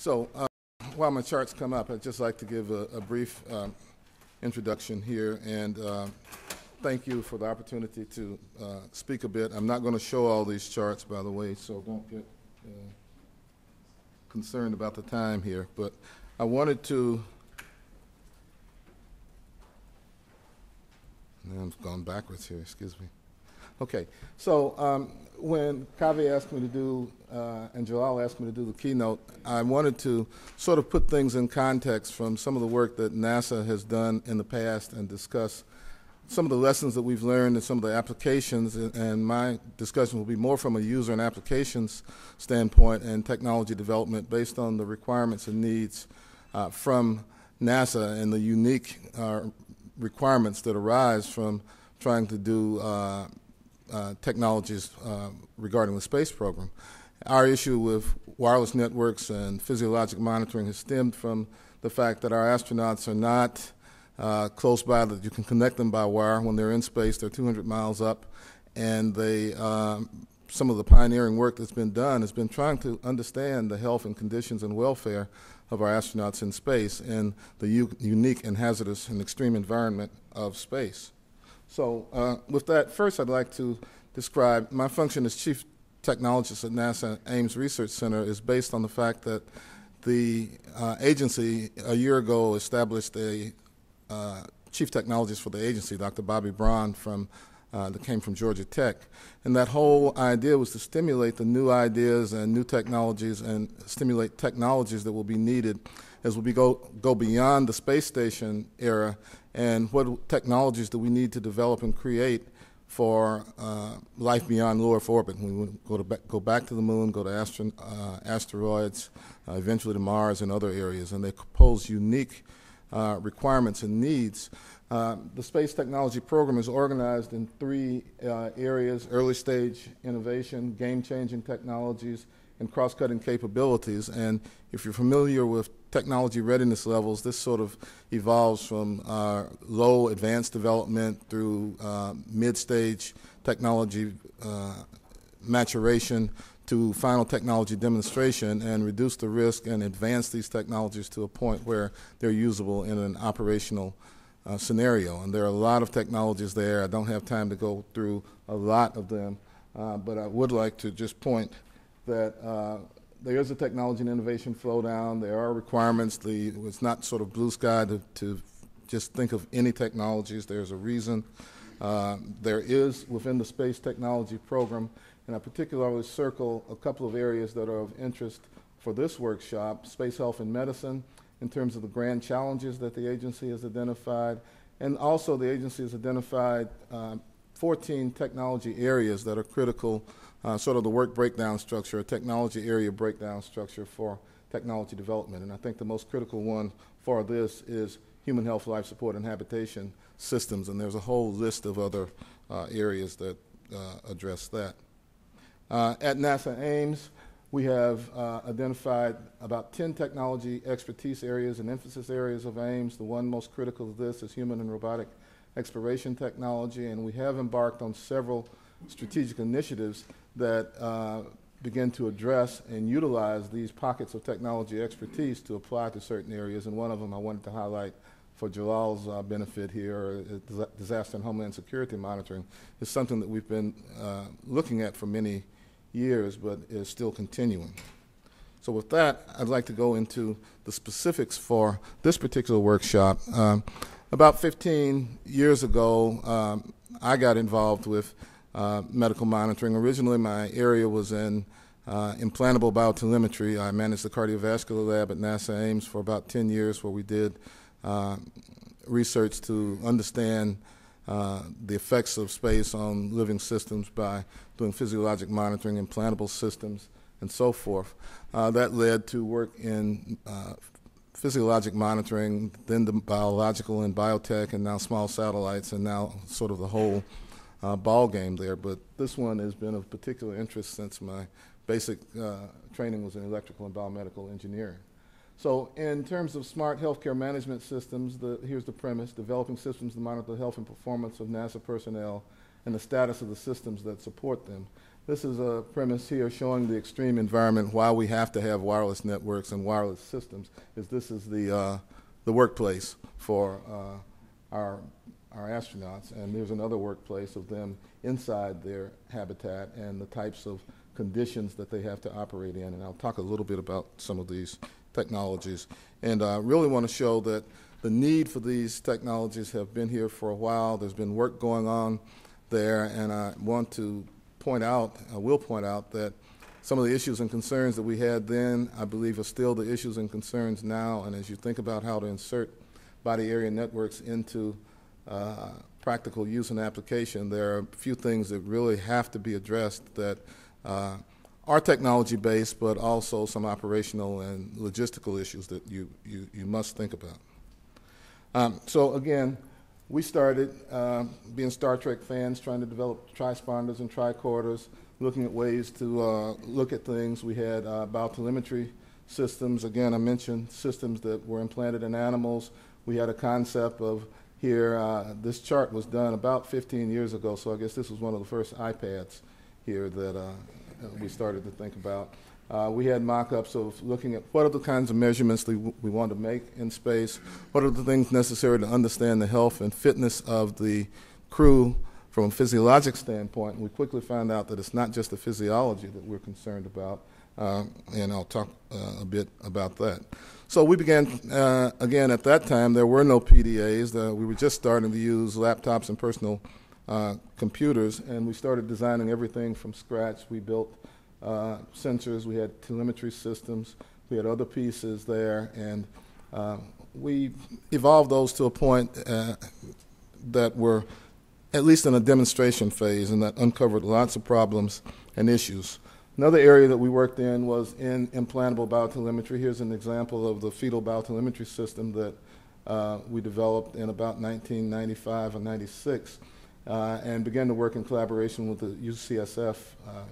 So while my charts come up, I'd just like to give a brief introduction here and thank you for the opportunity to speak a bit. I'm not going to show all these charts, by the way, so don't get concerned about the time here. But I wanted to, I'm going backwards here, excuse me. Okay, so when Kaveh asked me to do, and Jalal asked me to do the keynote, I wanted to sort of put things in context from some of the work that NASA has done in the past and discuss some of the lessons that we've learned and some of the applications, and my discussion will be more from a user and applications standpoint and technology development based on the requirements and needs from NASA and the unique requirements that arise from trying to do technologies regarding the space program. Our issue with wireless networks and physiologic monitoring has stemmed from the fact that our astronauts are not close by, that you can connect them by wire. When they're in space, they're 200 miles up, and they, some of the pioneering work that's been done has been trying to understand the health and conditions and welfare of our astronauts in space and the unique and hazardous and extreme environment of space. So with that, first I'd like to describe my function as Chief Technologist at NASA Ames Research Center is based on the fact that the agency a year ago established a Chief Technologist for the agency, Dr. Bobby Braun, that came from Georgia Tech. And that whole idea was to stimulate the new ideas and new technologies and stimulate technologies that will be needed as we go beyond the space station era, and what technologies do we need to develop and create for life beyond low Earth orbit. We go back to the moon, go to asteroids, eventually to Mars and other areas, and they pose unique requirements and needs. The Space Technology Program is organized in three areas: early stage innovation, game-changing technologies, and cross-cutting capabilities. And if you're familiar with technology readiness levels, this sort of evolves from low advanced development through mid-stage technology maturation to final technology demonstration, and reduce the risk and advance these technologies to a point where they're usable in an operational scenario. And there are a lot of technologies there. I don't have time to go through a lot of them, but I would like to just point that there is a technology and innovation flow down. There are requirements. It's not sort of blue sky to just think of any technologies. There's a reason. There is, within the Space Technology Program, and I particularly circle a couple of areas that are of interest for this workshop: space health and medicine, in terms of the grand challenges that the agency has identified, and also the agency has identified 14 technology areas that are critical, sort of the work breakdown structure, a technology area breakdown structure for technology development. And I think the most critical one for this is human health, life support, and habitation systems, and there's a whole list of other areas that address that. At NASA Ames, we have identified about 10 technology expertise areas and emphasis areas of Ames. The one most critical of this is human and robotic exploration technology, and we have embarked on several strategic initiatives that begin to address and utilize these pockets of technology expertise to apply to certain areas. And one of them I wanted to highlight for Jalal's benefit here, disaster and homeland security monitoring, is something that we've been looking at for many years, but is still continuing. So with that, I'd like to go into the specifics for this particular workshop. About 15 years ago, I got involved with medical monitoring. Originally, my area was in implantable biotelemetry. I managed the cardiovascular lab at NASA Ames for about 10 years, where we did research to understand the effects of space on living systems by doing physiologic monitoring, implantable systems, and so forth. That led to work in physiologic monitoring, then the biological and biotech, and now small satellites, and now sort of the whole ball game there. But this one has been of particular interest since my basic training was in electrical and biomedical engineering. So in terms of smart healthcare management systems, here's the premise: developing systems to monitor the health and performance of NASA personnel and the status of the systems that support them. This is a premise here showing the extreme environment why we have to have wireless networks and wireless systems. This is the workplace for our astronauts, and there's another workplace of them inside their habitat and the types of conditions that they have to operate in. And I'll talk a little bit about some of these technologies. And I really want to show that the need for these technologies have been here for a while. There's been work going on there, and I want to point out, I will point out that some of the issues and concerns that we had then, I believe, are still the issues and concerns now. And as you think about how to insert body area networks into practical use and application, there are a few things that really have to be addressed that are technology-based, but also some operational and logistical issues that you must think about. So again, we started being Star Trek fans, trying to develop tri-sponders and tricorders, looking at ways to look at things. We had biotelemetry systems. Again, I mentioned systems that were implanted in animals. We had a concept of here, this chart was done about 15 years ago, so I guess this was one of the first iPads here that we started to think about. We had mock-ups of looking at what are the kinds of measurements that we want to make in space, what are the things necessary to understand the health and fitness of the crew from a physiologic standpoint. And we quickly found out that it's not just the physiology that we're concerned about, and I'll talk a bit about that. So we began, again, at that time, there were no PDAs. We were just starting to use laptops and personal computers, and we started designing everything from scratch. We built sensors, we had telemetry systems, we had other pieces there, and we evolved those to a point that were at least in a demonstration phase, and that uncovered lots of problems and issues. Another area that we worked in was in implantable biotelemetry. Here's an example of the fetal biotelemetry system that we developed in about 1995 or 96. And began to work in collaboration with the UCSF,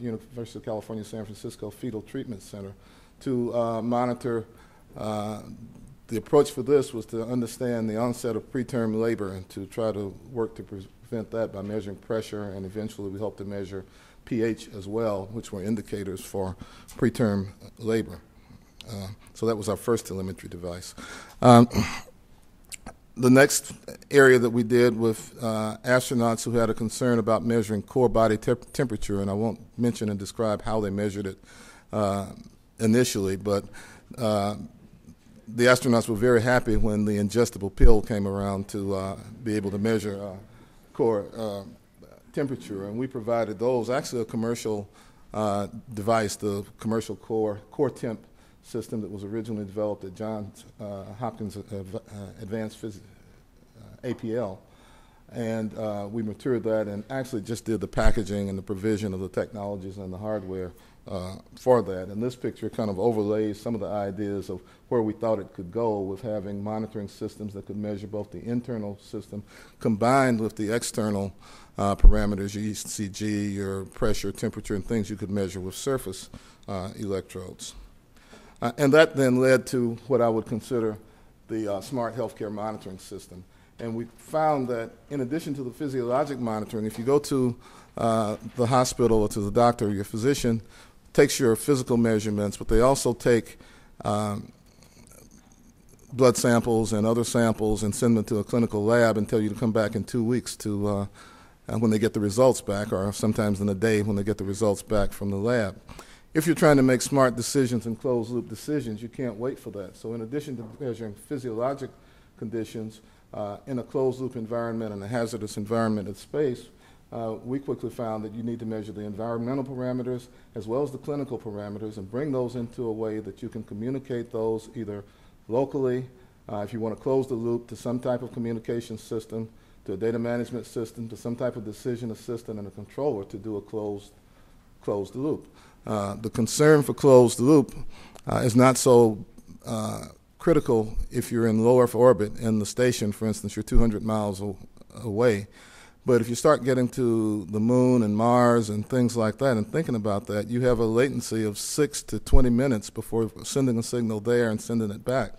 University of California, San Francisco Fetal Treatment Center to monitor. The approach for this was to understand the onset of preterm labor and to try to work to prevent that by measuring pressure, and eventually we hope to measure pH as well, which were indicators for preterm labor. So that was our first telemetry device. The next area that we did with astronauts who had a concern about measuring core body temperature, and I won't mention and describe how they measured it initially, but the astronauts were very happy when the ingestible pill came around to be able to measure core temperature, and we provided those. Actually, a commercial device, the commercial core temp system that was originally developed at Johns Hopkins Advanced Physics, APL, and we matured that and actually just did the packaging and the provision of the technologies and the hardware for that. And this picture kind of overlays some of the ideas of where we thought it could go with having monitoring systems that could measure both the internal system combined with the external parameters, your ECG, your pressure, temperature, and things you could measure with surface electrodes. And that then led to what I would consider the smart healthcare monitoring system. And we found that in addition to the physiologic monitoring, if you go to the hospital or to the doctor, your physician takes your physical measurements, but they also take blood samples and other samples and send them to a clinical lab and tell you to come back in 2 weeks to when they get the results back, or sometimes in a day when they get the results back from the lab. If you're trying to make smart decisions and closed-loop decisions, you can't wait for that. So in addition to measuring physiologic conditions in a closed-loop environment and a hazardous environment of space, we quickly found that you need to measure the environmental parameters as well as the clinical parameters and bring those into a way that you can communicate those either locally, if you want to close the loop, to some type of communication system, to a data management system, to some type of decision assistant and a controller to do a closed loop. The concern for closed loop is not so critical if you're in low Earth orbit in the station, for instance, you're 200 miles away. But if you start getting to the moon and Mars and things like that and thinking about that, you have a latency of 6 to 20 minutes before sending a signal there and sending it back.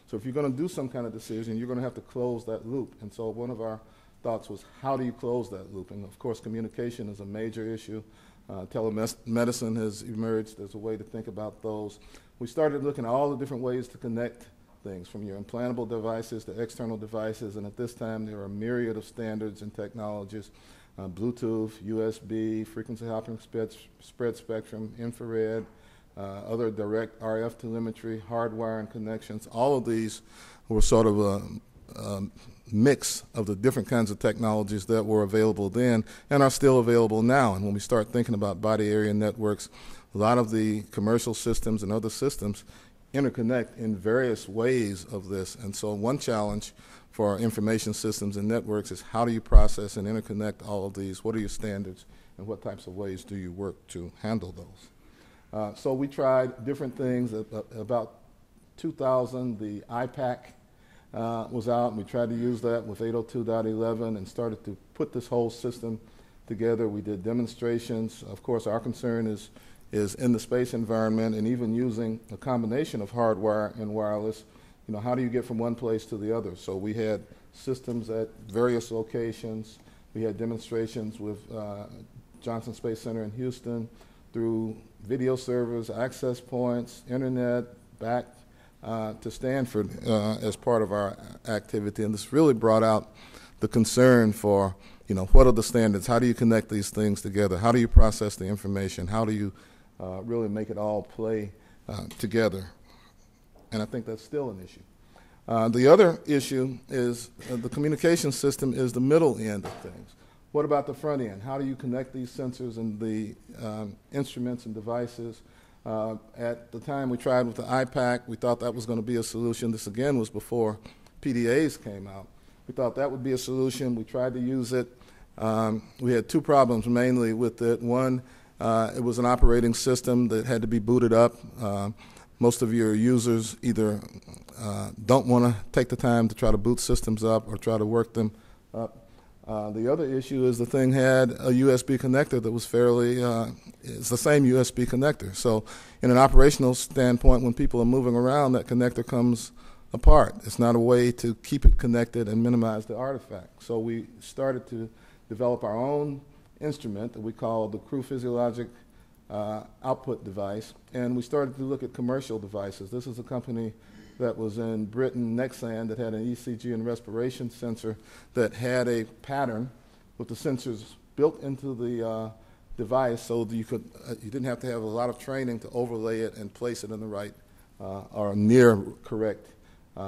So if you're going to do some kind of decision, you're going to have to close that loop. And so one of our thoughts was, how do you close that loop? And of course, communication is a major issue. Telemedicine has emerged as a way to think about those. We started looking at all the different ways to connect things, from your implantable devices to external devices, and at this time there are a myriad of standards and technologies, Bluetooth, USB, frequency hopping spread spectrum, infrared, other direct RF telemetry, hardwire and connections. All of these were sort of a mix of the different kinds of technologies that were available then and are still available now. And when we start thinking about body area networks, a lot of the commercial systems and other systems interconnect in various ways of this. And so one challenge for our information systems and networks is how do you process and interconnect all of these? What are your standards and what types of ways do you work to handle those? So we tried different things. About 2000, the IPAC was out, and we tried to use that with 802.11 and started to put this whole system together. We did demonstrations. Of course, our concern is in the space environment, and even using a combination of hardwire and wireless. You know, how do you get from one place to the other? So we had systems at various locations. We had demonstrations with Johnson Space Center in Houston through video servers, access points, internet, back to Stanford as part of our activity. And this really brought out the concern for, you know, what are the standards? How do you connect these things together? How do you process the information? How do you really make it all play together? And I think that's still an issue. The other issue is the communication system is the middle end of things. What about the front end? How do you connect these sensors and the instruments and devices? At the time we tried with the IPAC, we thought that was going to be a solution. This again was before PDAs came out. We thought that would be a solution. We tried to use it. We had two problems mainly with it. One, it was an operating system that had to be booted up. Most of your users either don't want to take the time to try to boot systems up or try to work them up. The other issue is the thing had a USB connector that was fairly, it's the same USB connector. So in an operational standpoint, when people are moving around, that connector comes apart. It's not a way to keep it connected and minimize the artifact. So we started to develop our own instrument that we call the Crew Physiologic Output Device, and we started to look at commercial devices. This is a company that was in Britain, Nexan, that had an ECG and respiration sensor that had a pattern with the sensors built into the device, so that you didn't have to have a lot of training to overlay it and place it in the right or near correct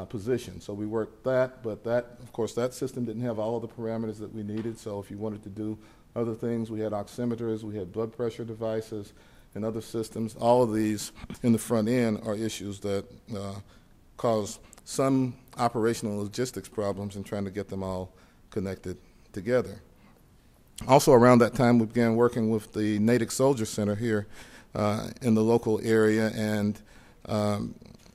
position. So we worked that, but that, of course, that system didn't have all of the parameters that we needed. So if you wanted to do other things, we had oximeters, we had blood pressure devices, and other systems. All of these in the front end are issues that cause some operational logistics problems in trying to get them all connected together. Also around that time, we began working with the Natick Soldier Center here in the local area and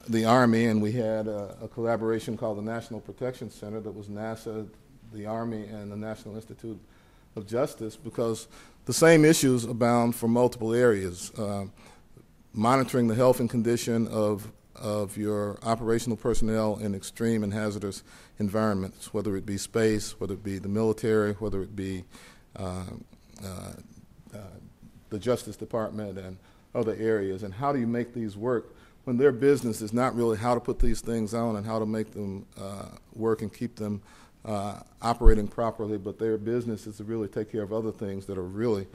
the Army, and we had a collaboration called the National Protection Center that was NASA, the Army, and the National Institute of Justice, because the same issues abound for multiple areas. Monitoring the health and condition of your operational personnel in extreme and hazardous environments, whether it be space, whether it be the military, whether it be the Justice Department and other areas, and how do you make these work when their business is not really how to put these things on and how to make them work and keep them operating properly, but their business is to really take care of other things that are really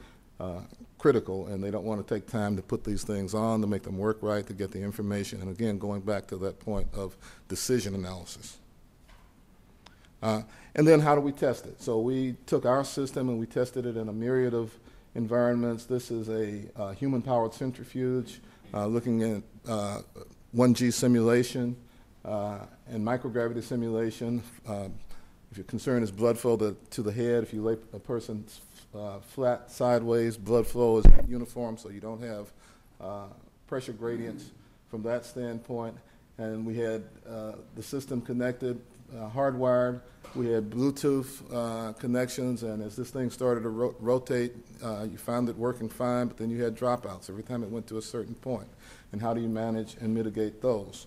critical, and they don't want to take time to put these things on, to make them work right, to get the information, and again, going back to that point of decision analysis. And then how do we test it? So we took our system and we tested it in a myriad of environments. This is a human-powered centrifuge looking at 1G simulation and microgravity simulation. If your concern is blood flow to the head, if you lay a person flat sideways, blood flow is uniform, so you don't have pressure gradients from that standpoint. And we had the system connected, hardwired. We had Bluetooth connections, and as this thing started to rotate, you found it working fine, but then you had dropouts every time it went to a certain point. And how do you manage and mitigate those?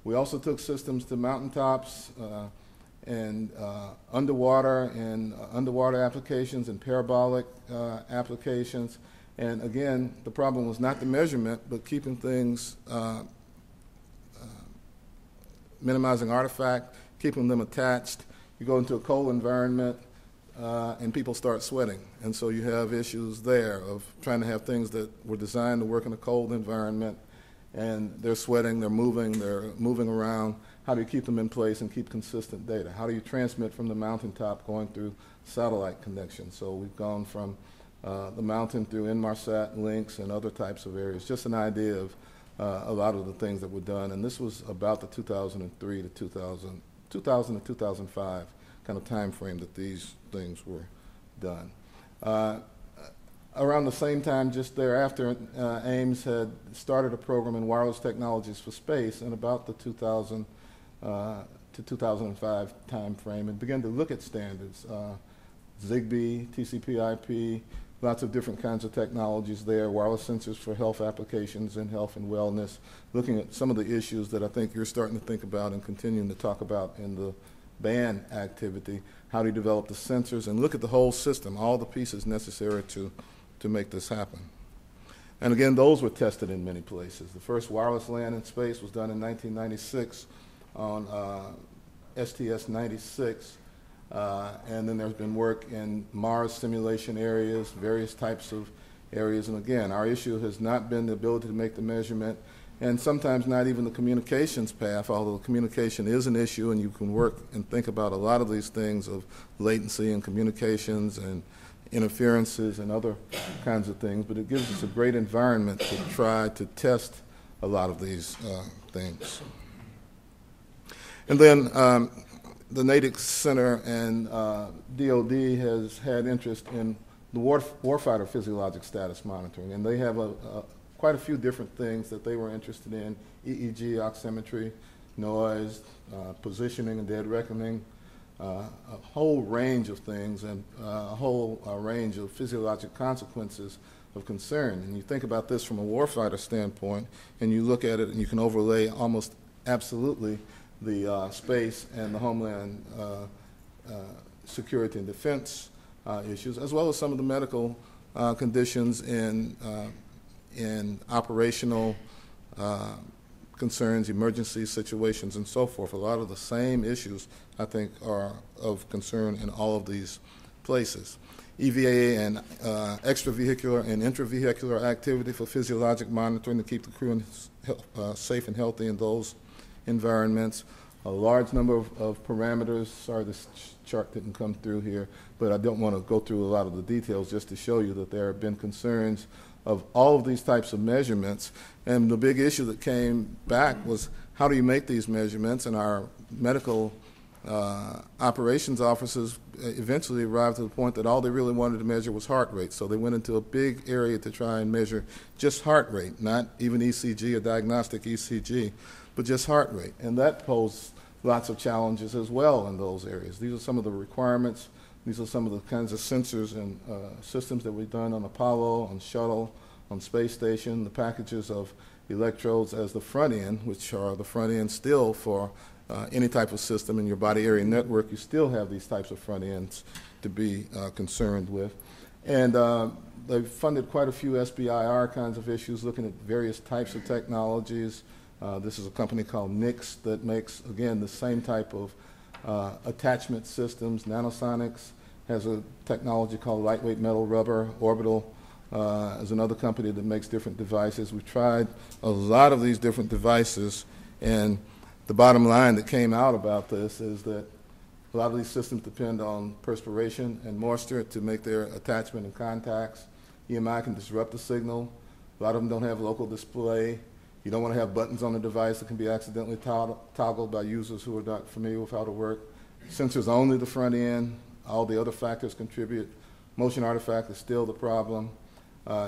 We also took systems to mountaintops and underwater applications and parabolic applications, And again, the problem was not the measurement, but keeping things, minimizing artifact, keeping them attached. You go into a cold environment, and people start sweating. And so you have issues there of trying to have things that were designed to work in a cold environment, and they're sweating, they're moving around. How do you keep them in place and keep consistent data? How do you transmit from the mountaintop going through satellite connections? So we've gone from the mountain through Inmarsat links and other types of areas. Just an idea of a lot of the things that were done. And this was about the 2003 to 2000 to 2005 kind of time frame that these things were done. Around the same time, just thereafter, Ames had started a program in wireless technologies for space in about the 2000 to 2005 time frame, and began to look at standards. Zigbee, TCP/IP, lots of different kinds of technologies there, wireless sensors for health applications in health and wellness, looking at some of the issues that I think you're starting to think about and continuing to talk about in the band activity. How do you develop the sensors and look at the whole system, all the pieces necessary to make this happen. And again, those were tested in many places. The first wireless LAN in space was done in 1996 on STS-96. And then there's been work in Mars simulation areas, various types of areas. And again, our issue has not been the ability to make the measurement, and sometimes not even the communications path, although communication is an issue, and you can work and think about a lot of these things of latency and communications and interferences and other kinds of things. But it gives us a great environment to try to test a lot of these things. And then the Natick Center and DOD has had interest in the warfighter physiologic status monitoring, and they have quite a few different things that they were interested in: EEG, oximetry, noise, positioning and dead reckoning, a whole range of things, and a whole range of physiologic consequences of concern. And you think about this from a warfighter standpoint, and you look at it and you can overlay almost absolutely the space and the homeland security and defense issues, as well as some of the medical conditions in operational concerns, emergency situations, and so forth. A lot of the same issues, I think, are of concern in all of these places. EVA and extravehicular and intravehicular activity for physiologic monitoring to keep the crew safe and healthy in those environments. A large number of parameters. Sorry, this chart didn't come through here, but I don't want to go through a lot of the details just to show you that there have been concerns of all of these types of measurements. And the big issue that came back was, how do you make these measurements? And our medical operations officers eventually arrived to the point that all they really wanted to measure was heart rate. So they went into a big area to try and measure just heart rate, not even ECG or diagnostic ECG, but just heart rate. And that posed lots of challenges as well in those areas. These are some of the requirements. These are some of the kinds of sensors and systems that we've done on Apollo, on Shuttle, on Space Station, the packages of electrodes as the front end, which are the front end still for any type of system in your body area network. You still have these types of front ends to be concerned with. And they've funded quite a few SBIR kinds of issues, looking at various types of technologies. This is a company called Nix that makes, again, the same type of attachment systems. Nanosonics has a technology called lightweight metal rubber. Orbital is another company that makes different devices. We've tried a lot of these different devices, and the bottom line that came out about this is that a lot of these systems depend on perspiration and moisture to make their attachment and contacts. EMI can disrupt the signal. A lot of them don't have local display. You don't want to have buttons on the device that can be accidentally toggled by users who are not familiar with how to work. Sensors only the front end. All the other factors contribute. Motion artifact is still the problem.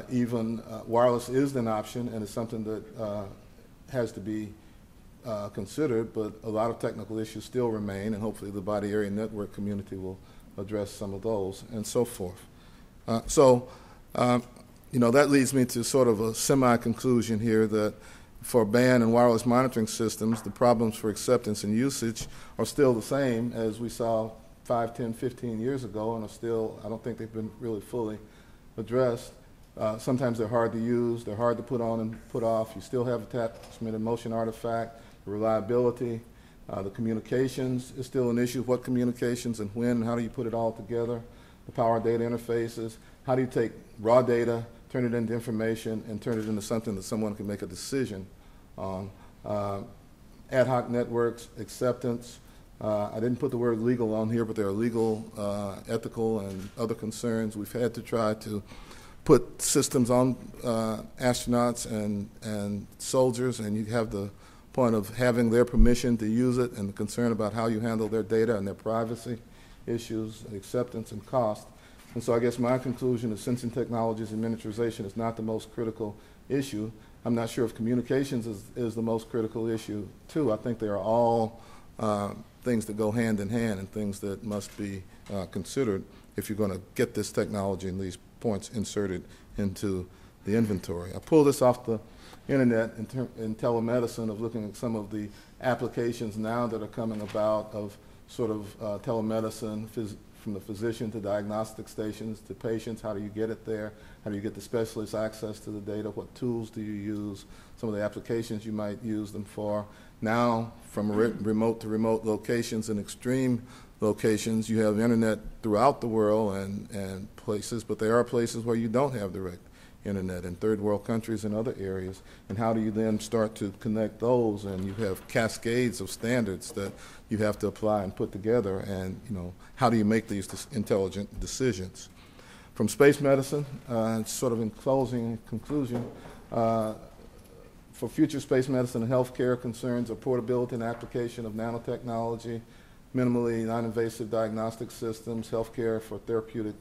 Even wireless is an option, and it's something that has to be considered, but a lot of technical issues still remain, and hopefully the body area network community will address some of those, and so forth. You know, that leads me to sort of a semi-conclusion here that for band and wireless monitoring systems, the problems for acceptance and usage are still the same as we saw 5, 10, 15 years ago, and are still, I don't think they've been really fully addressed. Sometimes they're hard to use, they're hard to put on and put off. You still have attachment and motion artifact, the reliability, the communications is still an issue. What communications and when, and how do you put it all together? The power data interfaces, how do you take raw data, turn it into information, and turn it into something that someone can make a decision on? Ad hoc networks, acceptance. I didn't put the word legal on here, but there are legal, ethical, and other concerns. We've had to try to put systems on astronauts and soldiers, and you have the point of having their permission to use it and the concern about how you handle their data and their privacy issues, acceptance, and cost. And so I guess my conclusion is sensing technologies and miniaturization is not the most critical issue. I'm not sure if communications is the most critical issue, too. I think they are all things that go hand in hand and things that must be considered if you're going to get this technology and these points inserted into the inventory. I pulled this off the internet in telemedicine of looking at some of the applications now that are coming about of sort of telemedicine from the physician to diagnostic stations to patients. How do you get it there? How do you get the specialists access to the data? What tools do you use? Some of the applications you might use them for. Now, from remote to remote locations and extreme locations, you have internet throughout the world and places, but there are places where you don't have direct internet in third world countries and other areas. And how do you then start to connect those? And you have cascades of standards that you have to apply and put together. And how do you make these intelligent decisions? From space medicine, sort of in closing conclusion, for future space medicine and healthcare concerns are portability and application of nanotechnology, minimally non-invasive diagnostic systems, healthcare for therapeutic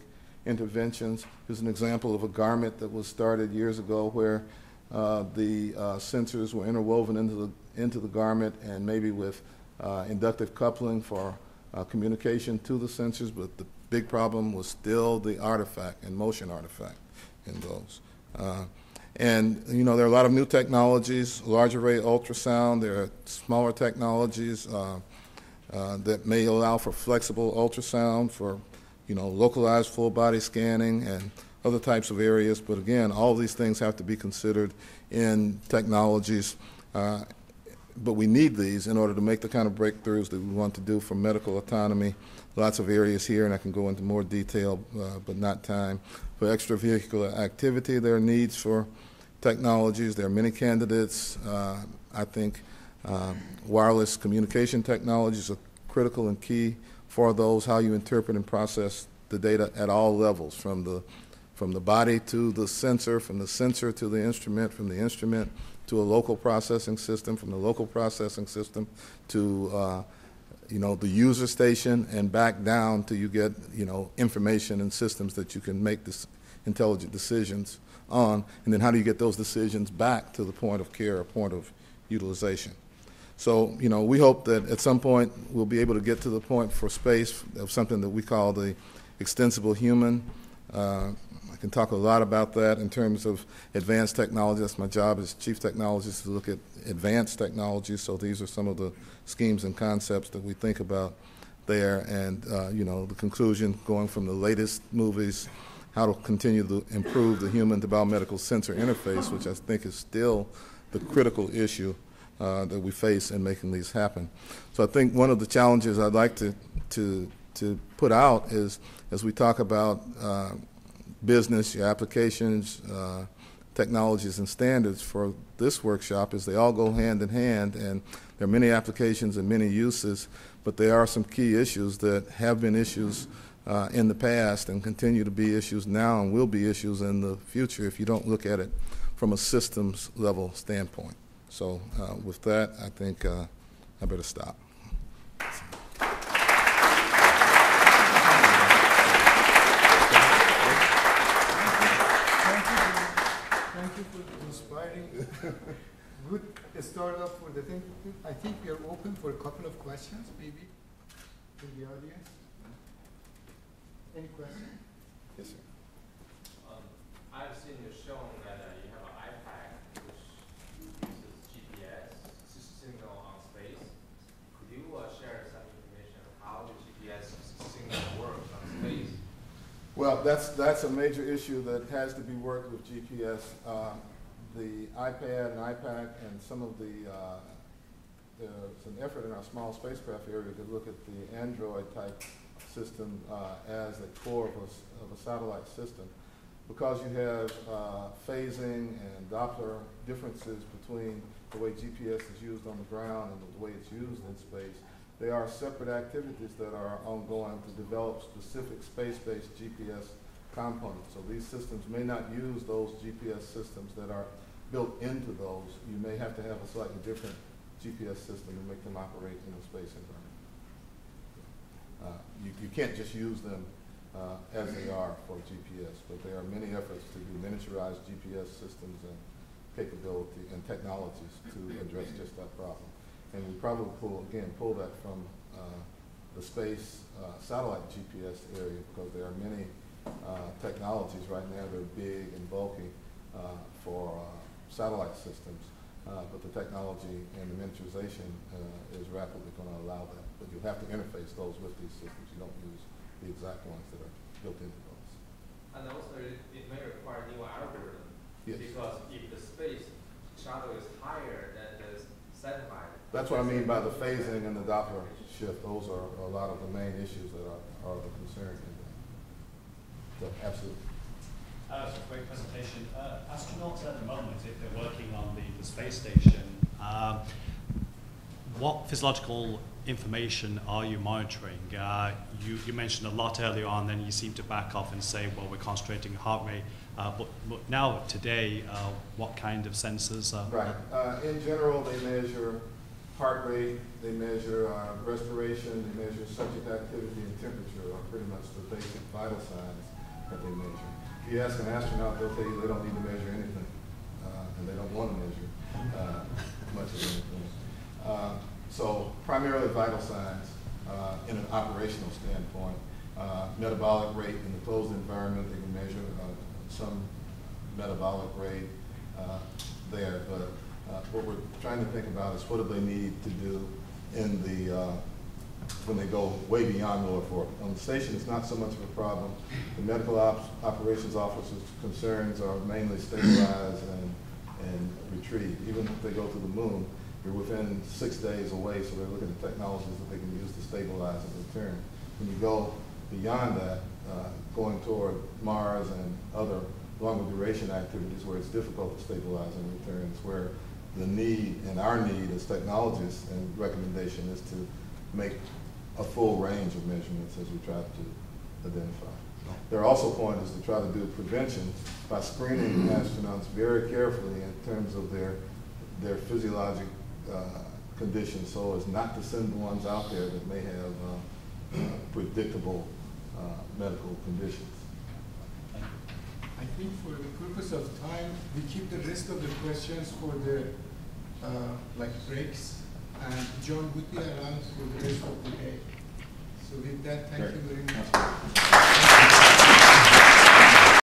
interventions. Here's an example of a garment that was started years ago where the sensors were interwoven into the garment and maybe with inductive coupling for communication to the sensors, but the big problem was still the artifact and motion artifact in those. And there are a lot of new technologies, large array ultrasound, there are smaller technologies that may allow for flexible ultrasound for localized full body scanning and other types of areas. But again, all of these things have to be considered in technologies. But we need these in order to make the kind of breakthroughs that we want to do for medical autonomy. Lots of areas here, and I can go into more detail, but not time. For extravehicular activity, there are needs for technologies. There are many candidates. I think wireless communication technologies are critical and key for those, how you interpret and process the data at all levels, from the body to the sensor, from the sensor to the instrument, from the instrument to a local processing system, from the local processing system to the user station, and back down till you get information and systems that you can make this intelligent decisions on, and then how do you get those decisions back to the point of care or point of utilization. So, we hope that at some point we'll be able to get to the point for space of something that we call the extensible human. I can talk a lot about that in terms of advanced technology. That's my job as chief technologist, to look at advanced technology. So these are some of the schemes and concepts that we think about there. And, the conclusion going from the latest movies, how to continue to improve the human to biomedical sensor interface, which I think is still the critical issue that we face in making these happen. So I think one of the challenges I'd like to put out is, as we talk about business, your applications, technologies, and standards for this workshop, is they all go hand in hand, and there are many applications and many uses, but there are some key issues that have been issues in the past and continue to be issues now and will be issues in the future if you don't look at it from a systems level standpoint. So with that, I think I better stop. Thank you for the inspiring. Good start off for the thing. I think we are open for a couple of questions, maybe, from the audience. Any questions? Yes, sir. I've seen you shown that you have an iPad which uses GPS signal on space. Could you share some information on how the GPS signal works on space? Well, that's a major issue that has to be worked with GPS. The iPad and iPad and some of there's an effort in our small spacecraft area to look at the Android type system as a core of a satellite system. Because you have phasing and Doppler differences between the way GPS is used on the ground and the way it's used in space, there are separate activities that are ongoing to develop specific space-based GPS components. So these systems may not use those GPS systems that are built into those. You may have to have a slightly different GPS system to make them operate in a space environment. You can't just use them as they are for GPS, but there are many efforts to do miniaturized GPS systems and capability and technologies to address just that problem. And we probably pull that from the space satellite GPS area, because there are many technologies right now that are big and bulky for satellite systems. But the technology and the miniaturization is rapidly going to allow that. But you'll have to interface those with these systems. You don't use the exact ones that are built into those. And also, it may require new algorithm. Yes. Because if the space shuttle is higher than the satellite. That's what I mean by the phasing and the Doppler shift. Those are a lot of the main issues that are the concern in that. So, absolutely. That's a great presentation. Astronauts at the moment, if they're working on the space station, what physiological information are you monitoring? You mentioned a lot earlier on, then you seem to back off and say, well, we're concentrating heart rate. But now, today, what kind of sensors? Right. In general, they measure heart rate, they measure respiration, they measure subject activity and temperature are pretty much the basic vital signs that they measure. If you ask an astronaut, they'll tell you they don't need to measure anything, and they don't want to measure much of anything. So primarily vital signs in an operational standpoint. Metabolic rate in the closed environment, they can measure some metabolic rate there, but what we're trying to think about is what do they need to do in the when they go way beyond lower 40. On the station, it's not so much of a problem. The medical operations officer's concerns are mainly stabilize and retrieve. Even if they go to the moon, you're within 6 days away, so they're looking at technologies that they can use to stabilize and return. When you go beyond that, going toward Mars and other longer duration activities where it's difficult to stabilize and return, is where the need and our need as technologists and recommendation is to make a full range of measurements as we try to identify. Their also point is to try to do prevention by screening astronauts very carefully in terms of their physiologic conditions, so as not to send the ones out there that may have predictable medical conditions. I think for the purpose of time, we keep the rest of the questions for the breaks, and John would be around for the rest of the day. So with that, thank you very much.